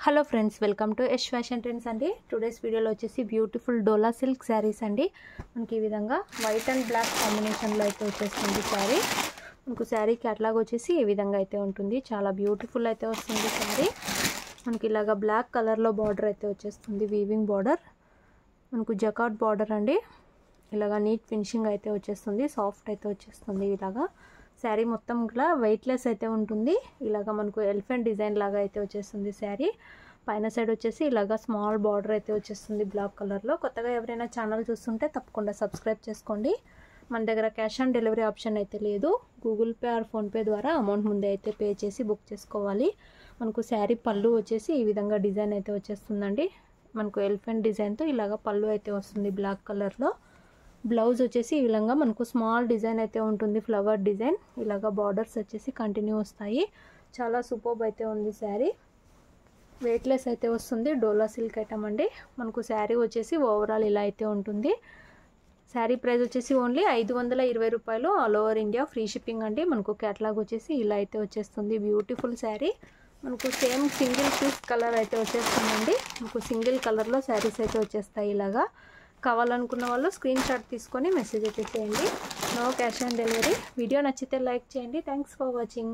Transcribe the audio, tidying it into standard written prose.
Hello friends, welcome to Yash fashion trends అండి. Today's వీడియోలో వచ్చేసి బ్యూటిఫుల్ డోలా సిల్క్ శారీస్ అండి. మనకి ఈ విధంగా వైట్ అండ్ బ్లాక్ కాంబినేషన్లో అయితే వచ్చేస్తుంది శారీ. మనకు శారీ క్యాటలాగ్ వచ్చేసి ఈ విధంగా అయితే ఉంటుంది. చాలా బ్యూటిఫుల్ అయితే వస్తుంది శారీ. మనకి ఇలాగా బ్లాక్ కలర్లో బార్డర్ అయితే వచ్చేస్తుంది, వీవింగ్ బార్డర్. మనకు జకాట్ బార్డర్ అండి. ఇలాగా నీట్ ఫినిషింగ్ అయితే వచ్చేస్తుంది, సాఫ్ట్ అయితే వచ్చేస్తుంది. ఇలాగా శారీ మొత్తం కూడా వెయిట్లెస్ అయితే ఉంటుంది. ఇలాగా మనకు ఎలిఫెంట్ డిజైన్ లాగా అయితే వచ్చేస్తుంది శారీ. పైన సైడ్ వచ్చేసి ఇలాగా స్మాల్ బార్డర్ అయితే వచ్చేస్తుంది బ్లాక్ కలర్లో. కొత్తగా ఎవరైనా ఛానల్ చూస్తుంటే తప్పకుండా సబ్స్క్రైబ్ చేసుకోండి. మన దగ్గర క్యాష్ ఆన్ డెలివరీ ఆప్షన్ అయితే లేదు. గూగుల్ పే ఆర్ ఫోన్పే ద్వారా అమౌంట్ ముందే అయితే పే చేసి బుక్ చేసుకోవాలి. మనకు శారీ పళ్ళు వచ్చేసి ఈ విధంగా డిజైన్ అయితే వచ్చేస్తుందండి. మనకు ఎలిఫెంట్ డిజైన్తో ఇలాగా పళ్ళు అయితే వస్తుంది బ్లాక్ కలర్లో. బ్లౌజ్ వచ్చేసి ఈ విధంగా మనకు స్మాల్ డిజైన్ అయితే ఉంటుంది, ఫ్లవర్ డిజైన్. ఇలాగా బార్డర్స్ వచ్చేసి కంటిన్యూ వస్తాయి. చాలా సూపర్బ్ అయితే ఉంది శారీ. వెయిట్లెస్ అయితే వస్తుంది, డోలా సిల్క్ ఐటమ్ అండి. మనకు శారీ వచ్చేసి ఓవరాల్ ఇలా అయితే ఉంటుంది. శారీ ప్రైస్ వచ్చేసి ఓన్లీ 520 రూపాయలు, all over India free shipping అండి. మనకు క్యాటలాగ్ వచ్చేసి ఇలా అయితే వచ్చేస్తుంది. బ్యూటిఫుల్ శారీ. మనకు సేమ్ సింగిల్ పీస్ కలర్ అయితే వచ్చేస్తుందండి. మనకు సింగిల్ కలర్లో శారీస్ అయితే వచ్చేస్తాయి. ఇలాగా కావాలనుకున్న వాళ్ళు స్క్రీన్ షాట్ తీసుకొని మెసేజ్ అయితే చేయండి. No cash on delivery. Video నచ్చితే లైక్ చేయండి. Thanks for watching.